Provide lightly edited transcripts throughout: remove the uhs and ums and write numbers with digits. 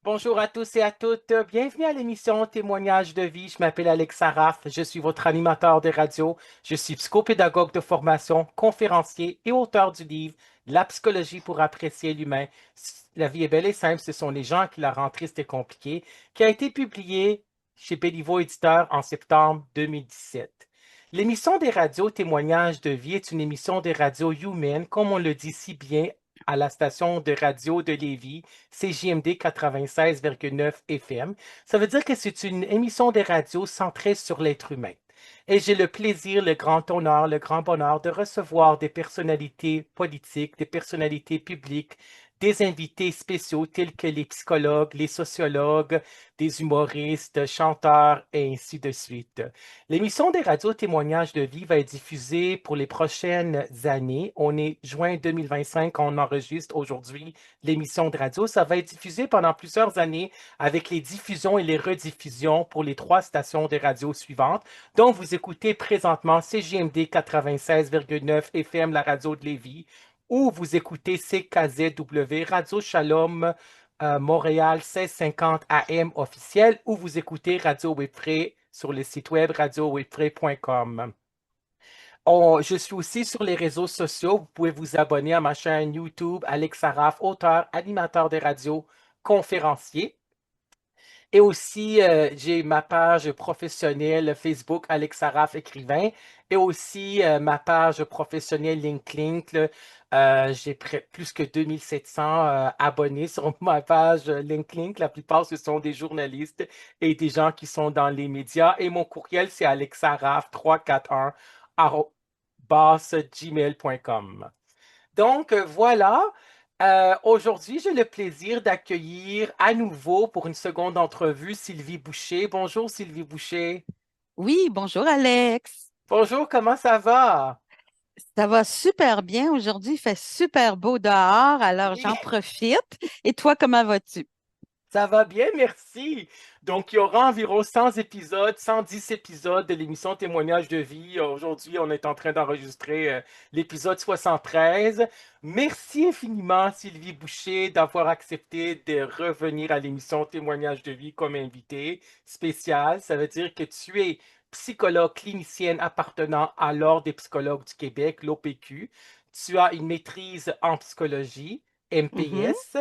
Bonjour à tous et à toutes. Bienvenue à l'émission Témoignages de vie. Je m'appelle Alex Saraf. Je suis votre animateur de radio. Je suis psychopédagogue de formation, conférencier et auteur du livre La psychologie pour apprécier l'humain. La vie est belle et simple. Ce sont les gens qui la rendent triste et compliquée, qui a été publié chez Béliveau Éditeur en septembre 2017. L'émission des radios Témoignages de vie est une émission des radios humaines, comme on le dit si bien à la station de radio de Lévis, CJMD 96,9 FM. Ça veut dire que c'est une émission de radio centrée sur l'être humain. Et j'ai le plaisir, le grand honneur, le grand bonheur de recevoir des personnalités politiques, des personnalités publiques, des invités spéciaux tels que les psychologues, les sociologues, des humoristes, chanteurs et ainsi de suite. L'émission des radios témoignages de vie va être diffusée pour les prochaines années. On est juin 2025, on enregistre aujourd'hui l'émission de radio. Ça va être diffusé pendant plusieurs années avec les diffusions et les rediffusions pour les trois stations de radio suivantes. Donc, vous écoutez présentement CJMD 96,9 FM, la radio de Lévis, ou vous écoutez CKZW, Radio Shalom, Montréal 1650 AM officiel, ou vous écoutez Radio Webfree sur le site web radiowebfree.com. Je suis aussi sur les réseaux sociaux. Vous pouvez vous abonner à ma chaîne YouTube, Alex Saraf, auteur, animateur de radio, conférencier. Et aussi, j'ai ma page professionnelle Facebook, Alex Saraf, écrivain. Et aussi ma page professionnelle LinkedIn. Là, j'ai plus que 2700 abonnés sur ma page LinkedIn. La plupart, ce sont des journalistes et des gens qui sont dans les médias. Et mon courriel, c'est alexaraf341@gmail.com. Donc, voilà. Aujourd'hui, j'ai le plaisir d'accueillir à nouveau pour une seconde entrevue Sylvie Boucher. Bonjour Sylvie Boucher. Oui, bonjour Alex. Bonjour, comment ça va? Ça va super bien aujourd'hui. Il fait super beau dehors, alors Oui, j'en profite. Et toi, comment vas-tu? ça va bien, merci. Donc, il y aura environ 100 épisodes, 110 épisodes de l'émission Témoignages de vie. Aujourd'hui, on est en train d'enregistrer l'épisode 73. Merci infiniment, Sylvie Boucher, d'avoir accepté de revenir à l'émission Témoignages de vie comme invitée spéciale. Ça veut dire que tu es psychologue clinicienne appartenant à l'Ordre des psychologues du Québec, l'OPQ. Tu as une maîtrise en psychologie, Mhm. MPS.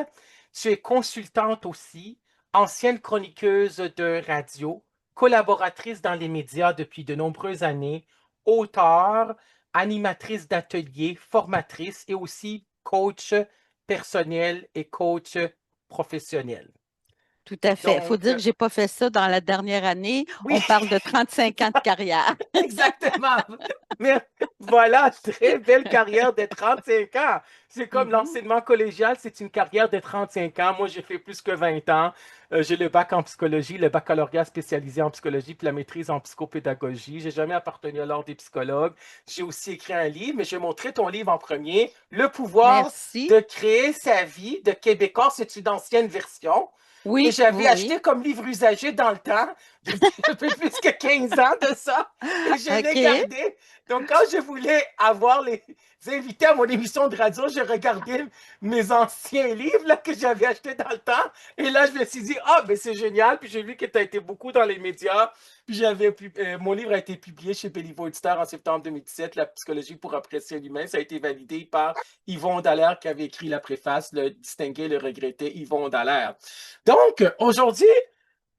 Tu es consultante aussi, ancienne chroniqueuse de radio, collaboratrice dans les médias depuis de nombreuses années, auteure, animatrice d'ateliers, formatrice et aussi coach personnel et coach professionnel. Tout à fait. Il faut Donc, dire que j'ai pas fait ça dans la dernière année. oui, On parle de 35 ans de carrière. exactement. Mais voilà, très belle carrière de 35 ans. C'est comme Mhm. l'enseignement collégial, c'est une carrière de 35 ans. Moi, j'ai fait plus que 20 ans. J'ai le bac en psychologie, le baccalauréat spécialisé en psychologie, puis la maîtrise en psychopédagogie. J'ai jamais appartenu à l'ordre des psychologues. J'ai aussi écrit un livre, mais je vais montrer ton livre en premier. Le pouvoir Merci. de créer sa vie de Québécois. C'est une ancienne version que Oui, j'avais oui, acheté oui. comme livre usagé dans le temps, un peu plus que 15 ans de ça, et je l'ai OK. gardé. Donc, quand je voulais avoir les invités à mon émission de radio, je regardais mes anciens livres là, que j'avais achetés dans le temps, et là, je me suis dit, ah, ben c'est génial, puis j'ai vu que tu as été beaucoup dans les médias, puis mon livre a été publié chez Béliveau Éditeur en septembre 2017, La psychologie pour apprécier l'humain. Ça a été validé par Yvon Dallaire qui avait écrit la préface, le distingué, le regretté Yvon Dallaire. Donc, aujourd'hui,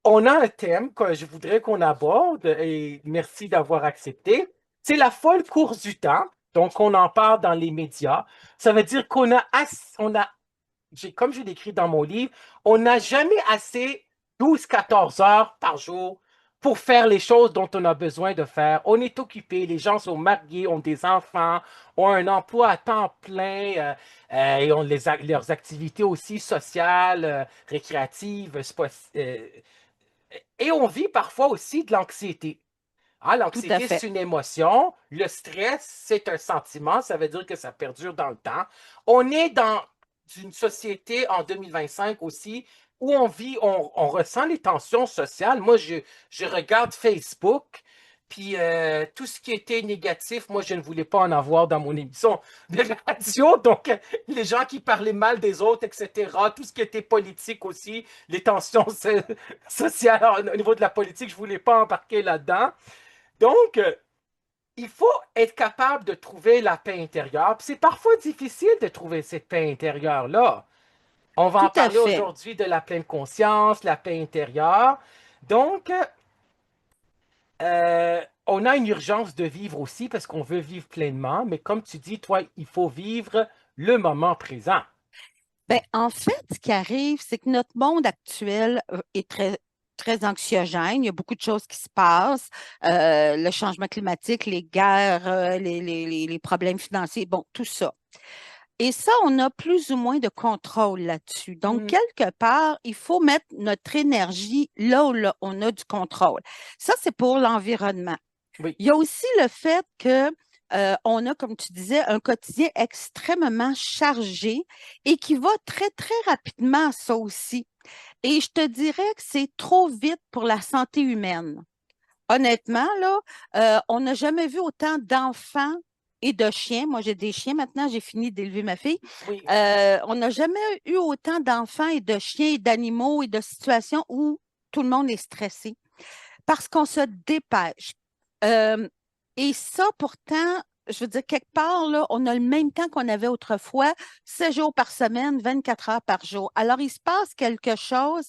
on a un thème que je voudrais qu'on aborde et merci d'avoir accepté. C'est la folle course du temps. Donc, on en parle dans les médias. Ça veut dire comme je l'écris dans mon livre, on n'a jamais assez 12-14 heures par jour pour faire les choses dont on a besoin de faire. On est occupé, les gens sont mariés, ont des enfants, ont un emploi à temps plein et ont leurs activités aussi sociales, récréatives, et on vit parfois aussi de l'anxiété. Ah, Tout à l'anxiété, fait. c'est une émotion. Le stress, c'est un sentiment. Ça veut dire que ça perdure dans le temps. On est dans une société en 2025 aussi où on vit, on ressent les tensions sociales. Moi, je regarde Facebook Puis tout ce qui était négatif, moi, je ne voulais pas en avoir dans mon émission de radio. Donc, les gens qui parlaient mal des autres, etc., tout ce qui était politique aussi, les tensions sociales au niveau de la politique, je ne voulais pas embarquer là-dedans. Donc, il faut être capable de trouver la paix intérieure. Puis c'est parfois difficile de trouver cette paix intérieure-là. On va en Tout à parler fait. aujourd'hui de la pleine conscience, la paix intérieure. Donc, on a une urgence de vivre aussi parce qu'on veut vivre pleinement, mais comme tu dis, toi, il faut vivre le moment présent. Ben, en fait, ce qui arrive, c'est que notre monde actuel est très anxiogène. Il y a beaucoup de choses qui se passent. Le changement climatique, les guerres, les problèmes financiers, bon, tout ça. Et ça, on a plus ou moins de contrôle là-dessus. Donc, Hmm, quelque part, il faut mettre notre énergie là où là, on a du contrôle. Ça, c'est pour l'environnement. oui, Il y a aussi le fait que on a, comme tu disais, un quotidien extrêmement chargé et qui va très, très rapidement, ça aussi. Et je te dirais que c'est trop vite pour la santé humaine. Honnêtement, là, on n'a jamais vu autant d'enfants et de chiens. Moi, j'ai des chiens maintenant, j'ai fini d'élever ma fille. oui, On n'a jamais eu autant d'enfants et de chiens et d'animaux et de situations où tout le monde est stressé parce qu'on se dépêche. Euh, et ça, pourtant, je veux dire, quelque part, là, on a le même temps qu'on avait autrefois, 7 jours par semaine, 24 heures par jour. Alors, il se passe quelque chose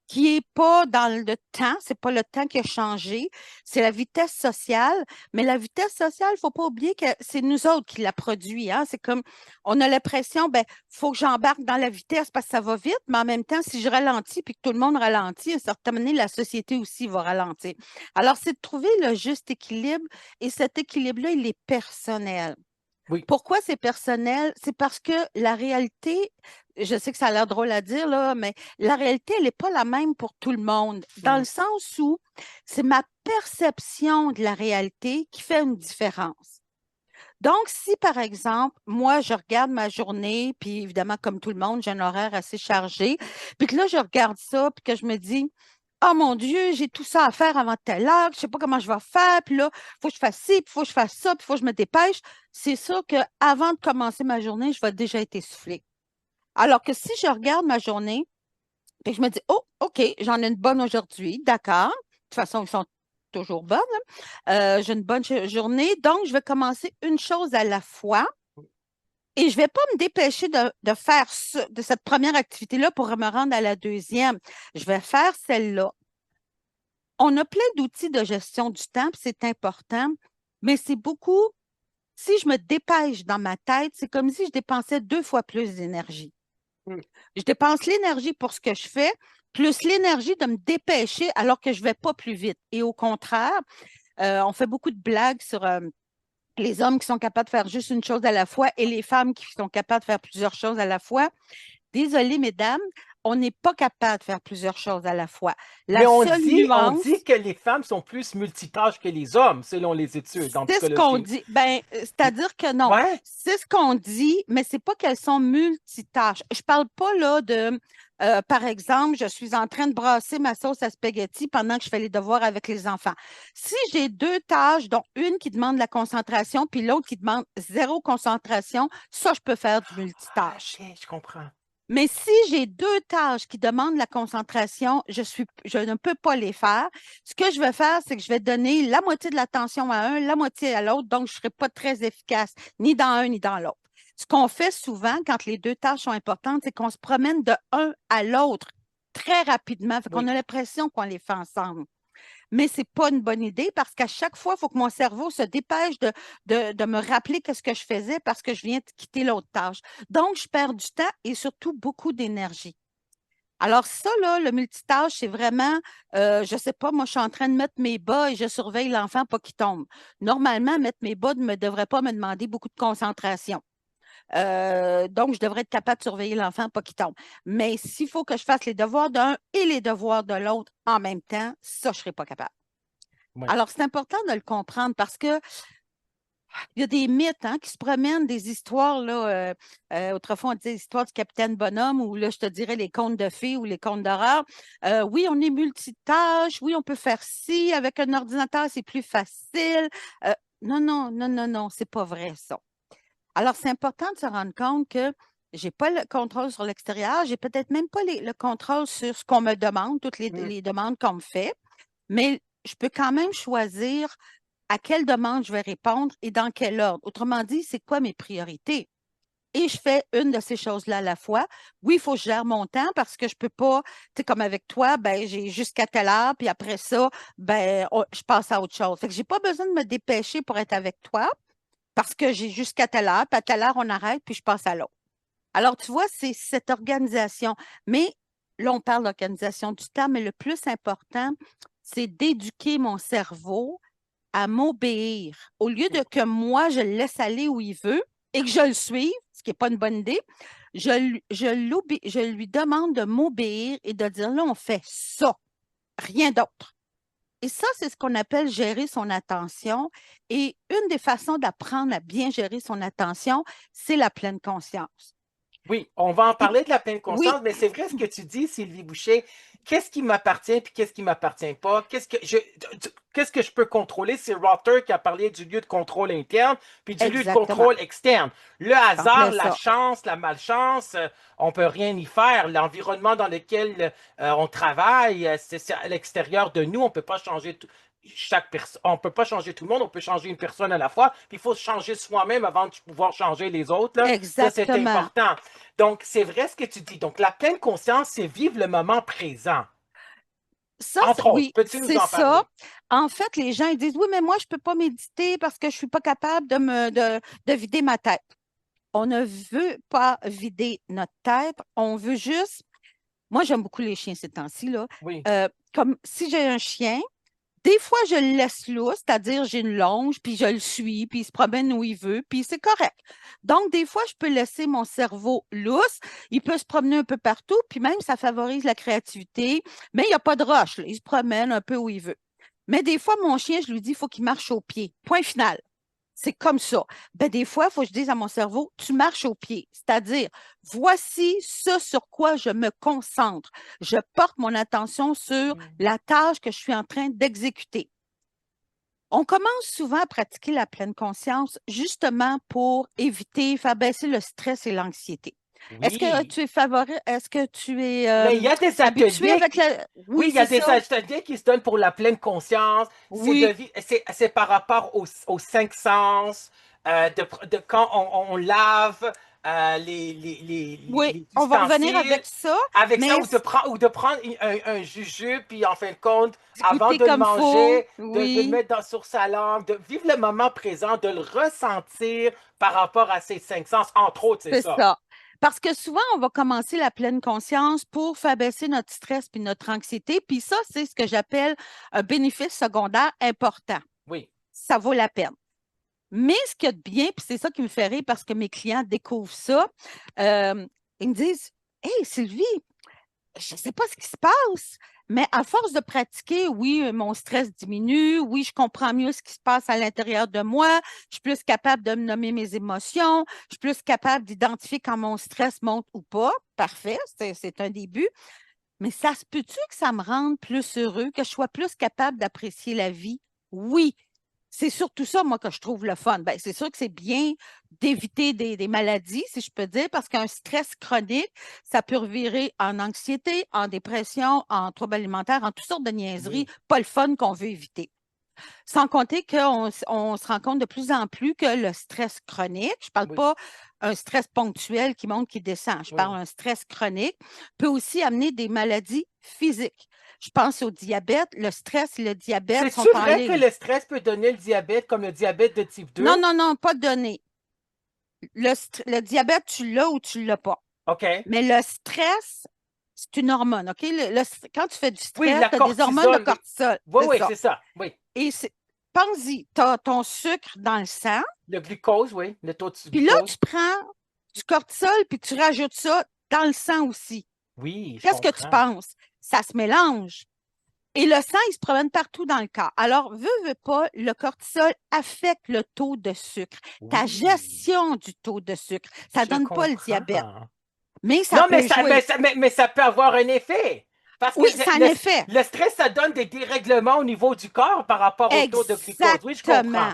qui est pas dans le temps, c'est pas le temps qui a changé, c'est la vitesse sociale. Mais la vitesse sociale, il faut pas oublier que c'est nous autres qui la produit, hein. C'est comme, on a l'impression, ben, faut que j'embarque dans la vitesse parce que ça va vite, mais en même temps, si je ralentis puis que tout le monde ralentit, à un certain moment donné, la société aussi va ralentir. Alors, c'est de trouver le juste équilibre et cet équilibre-là, il est personnel. oui. Pourquoi c'est personnel? C'est parce que la réalité, je sais que ça a l'air drôle à dire, là, mais la réalité, elle n'est pas la même pour tout le monde, dans Hmm, le sens où c'est ma perception de la réalité qui fait une différence. Donc, si par exemple, moi, je regarde ma journée, puis évidemment, comme tout le monde, j'ai un horaire assez chargé, puis que là, je regarde ça, puis que je me dis, oh mon Dieu, j'ai tout ça à faire avant telle heure, je ne sais pas comment je vais faire, puis là, il faut que je fasse ci, puis il faut que je fasse ça, puis il faut que je me dépêche. C'est sûr qu'avant de commencer ma journée, je vais déjà être essoufflée. Alors que si je regarde ma journée, puis je me dis, oh, OK, j'en ai une bonne aujourd'hui, d'accord. De toute façon, ils sont toujours bonnes, hein. J'ai une bonne journée, donc je vais commencer une chose à la fois et je ne vais pas me dépêcher de faire de cette première activité-là pour me rendre à la deuxième. Je vais faire celle-là. On a plein d'outils de gestion du temps, puis c'est important, mais c'est beaucoup, si je me dépêche dans ma tête, c'est comme si je dépensais 2 fois plus d'énergie. hmm. Je dépense l'énergie pour ce que je fais, plus l'énergie de me dépêcher alors que je ne vais pas plus vite. Et au contraire, on fait beaucoup de blagues sur les hommes qui sont capables de faire juste une chose à la fois et les femmes qui sont capables de faire plusieurs choses à la fois. Désolée, mesdames, on n'est pas capable de faire plusieurs choses à la fois. Mais La seule on dit nuance, que les femmes sont plus multitâches que les hommes, selon les études en c'est ce qu'on psychologie. dit. Ben, c'est-à-dire que non, Ouais, c'est ce qu'on dit, mais c'est pas qu'elles sont multitâches. Je parle pas là de, par exemple, je suis en train de brasser ma sauce à spaghetti pendant que je fais les devoirs avec les enfants. Si j'ai 2 tâches, dont une qui demande la concentration, puis l'autre qui demande zéro concentration, ça, je peux faire du ah, multitâche. ok, je comprends. Mais si j'ai 2 tâches qui demandent la concentration, je ne peux pas les faire. Ce que je vais faire, c'est que je vais donner la moitié de l'attention à un, la moitié à l'autre, donc je ne serai pas très efficace, ni dans un ni dans l'autre. Ce qu'on fait souvent quand les 2 tâches sont importantes, c'est qu'on se promène de un à l'autre très rapidement. Fait qu'on Oui, a l'impression qu'on les fait ensemble. Mais ce n'est pas une bonne idée parce qu'à chaque fois, il faut que mon cerveau se dépêche de me rappeler qu'est-ce que je faisais parce que je viens de quitter l'autre tâche. Donc, je perds du temps et surtout beaucoup d'énergie. Alors ça, là, le multitâche, c'est vraiment, je ne sais pas, moi, je suis en train de mettre mes bas et je surveille l'enfant pas qu'il tombe. Normalement, mettre mes bas ne devrait pas me demander beaucoup de concentration. Donc, je devrais être capable de surveiller l'enfant pas qu'il tombe. Mais s'il faut que je fasse les devoirs d'un et les devoirs de l'autre en même temps, ça, je ne serai pas capable. oui. Alors, c'est important de le comprendre parce que Il y a des mythes hein, qui se promènent, des histoires, là, autrefois on disait l'histoire du capitaine Bonhomme, ou là, je te dirais les contes de fées ou les contes d'horreur. Oui, on est multitâche, oui, on peut faire ci, avec un ordinateur, c'est plus facile. Non, non, non, non, non, c'est pas vrai ça. Alors, c'est important de se rendre compte que j'ai pas le contrôle sur l'extérieur, j'ai peut-être même pas le contrôle sur ce qu'on me demande, toutes Mm. les demandes qu'on me fait, mais je peux quand même choisir à quelle demande je vais répondre et dans quel ordre. Autrement dit, c'est quoi mes priorités? Et je fais une de ces choses-là à la fois. Oui, il faut que je gère mon temps parce que je peux pas, tu sais, comme avec toi, ben, j'ai jusqu'à telle heure, puis après ça, ben, je passe à autre chose. Fait que j'ai pas besoin de me dépêcher pour être avec toi parce que j'ai jusqu'à telle heure, puis à telle heure, on arrête, puis je passe à l'autre. Alors, tu vois, c'est cette organisation. Mais là, on parle d'organisation du temps, mais le plus important, c'est d'éduquer mon cerveau à m'obéir. Au lieu de que moi, je le laisse aller où il veut et que je le suive, ce qui n'est pas une bonne idée, je lui demande de m'obéir et de dire, là, on fait ça, rien d'autre. Et ça, c'est ce qu'on appelle gérer son attention. Et une des façons d'apprendre à bien gérer son attention, c'est la pleine conscience. Oui, on va en Et parler de la pleine oui, conscience, mais c'est vrai ce que tu dis, Sylvie Boucher. Qu'est-ce qui m'appartient puis qu'est-ce qui m'appartient pas? Qu'est-ce que je peux contrôler? C'est Rother qui a parlé du lieu de contrôle interne puis du lieu de exactement. contrôle externe. Le C'est en plein hasard, la ça. chance, la malchance, on peut rien y faire. L'environnement dans lequel on travaille, c'est à l'extérieur de nous. On peut pas changer chaque personne. On peut pas changer tout le monde. On peut changer une personne à la fois. Puis il faut se changer soi-même avant de pouvoir changer les autres, là. Ça, c'est Exactement. important. Donc, c'est vrai ce que tu dis. Donc, la pleine conscience, c'est vivre le moment présent. Ça, Entre autres, oui, peux-tu nous c'est en ça. parler? En fait, les gens ils disent, oui, mais moi, je ne peux pas méditer parce que je ne suis pas capable de vider ma tête. On ne veut pas vider notre tête. On veut juste. Moi, j'aime beaucoup les chiens ces temps-ci, là. Oui, Comme si j'ai un chien, des fois, je le laisse lousse, c'est-à-dire j'ai une longe, puis je le suis, puis il se promène où il veut, puis c'est correct. Donc, des fois, je peux laisser mon cerveau lousse, il peut se promener un peu partout, puis même ça favorise la créativité, mais il n'y a pas de roche, là. Il se promène un peu où il veut. Mais des fois, mon chien, je lui dis, il faut qu'il marche au pied. Point final. C'est comme ça. Ben, des fois, il faut que je dise à mon cerveau, tu marches au pied. C'est-à-dire, voici ce sur quoi je me concentre. Je porte mon attention sur la tâche que je suis en train d'exécuter. On commence souvent à pratiquer la pleine conscience justement pour éviter, faire baisser le stress et l'anxiété. oui. Est-ce que tu es Mais il y a des habitué ateliers avec la... Oui, Oui, il y a c'est des ça. ateliers qui se donnent pour la pleine conscience. Oui, C'est par rapport aux cinq sens, de quand on lave oui, les on va revenir ustensiles. avec ça, Avec ça, mais ou de prendre un jujube, puis en fin de compte, avant goûter de le comme faut. manger, de le Oui, mettre sur sa langue, de vivre le moment présent, de le ressentir par rapport à ses cinq sens. Entre autres, c'est c'est ça. ça. Parce que souvent, on va commencer la pleine conscience pour faire baisser notre stress puis notre anxiété. Puis ça, c'est ce que j'appelle un bénéfice secondaire important. Oui. Ça vaut la peine. Mais ce qu'il y a de bien, puis c'est ça qui me fait rire parce que mes clients découvrent ça, euh, ils me disent, Hey Sylvie, je ne sais pas ce qui se passe, mais à force de pratiquer, oui, mon stress diminue, oui, je comprends mieux ce qui se passe à l'intérieur de moi, je suis plus capable de me nommer mes émotions, je suis plus capable d'identifier quand mon stress monte ou pas. Parfait, c'est un début. Mais ça se peut-tu que ça me rende plus heureux, que je sois plus capable d'apprécier la vie? Oui, c'est surtout ça, moi, que je trouve le fun. Ben, c'est sûr que c'est bien d'éviter des maladies, si je peux dire, parce qu'un stress chronique, ça peut revirer en anxiété, en dépression, en troubles alimentaires, en toutes sortes de niaiseries, Oui. pas le fun qu'on veut éviter. Sans compter on se rend compte de plus en plus que le stress chronique, je ne parle Oui. pas un stress ponctuel qui monte, qui descend, je parle Oui. d'un stress chronique, peut aussi amener des maladies physiques. Je pense au diabète, le stress et le diabète sont C'est-tu en vrai que ligne. le stress peut donner le diabète comme le diabète de type Non, 2? non, non, pas donné. Le diabète, tu l'as ou tu ne l'as pas. OK. Mais le stress, c'est une hormone, OK? Quand tu fais du Oui, stress, la tu as des hormones de cortisone, oui. cortisol, Oui, c'est oui, ça. c'est ça. Oui. Et pense-y, tu as ton sucre dans le sang, Le glucose, oui. Le taux de puis là, glucose. tu prends du cortisol, puis tu rajoutes ça dans le sang aussi. Oui, je Qu'est-ce que tu comprends. penses? Ça se mélange. Et le sang, il se promène partout dans le corps. Alors, veux pas, le cortisol affecte le taux de sucre, ta Oui, gestion du taux de sucre. Ça je donne pas le diabète, comprends. mais ça Non, peut jouer. mais ça peut avoir un effet. Parce que Oui, ça a un effet. le stress, ça donne des dérèglements au niveau du corps par rapport au taux de glucose. Oui, je Exactement. comprends.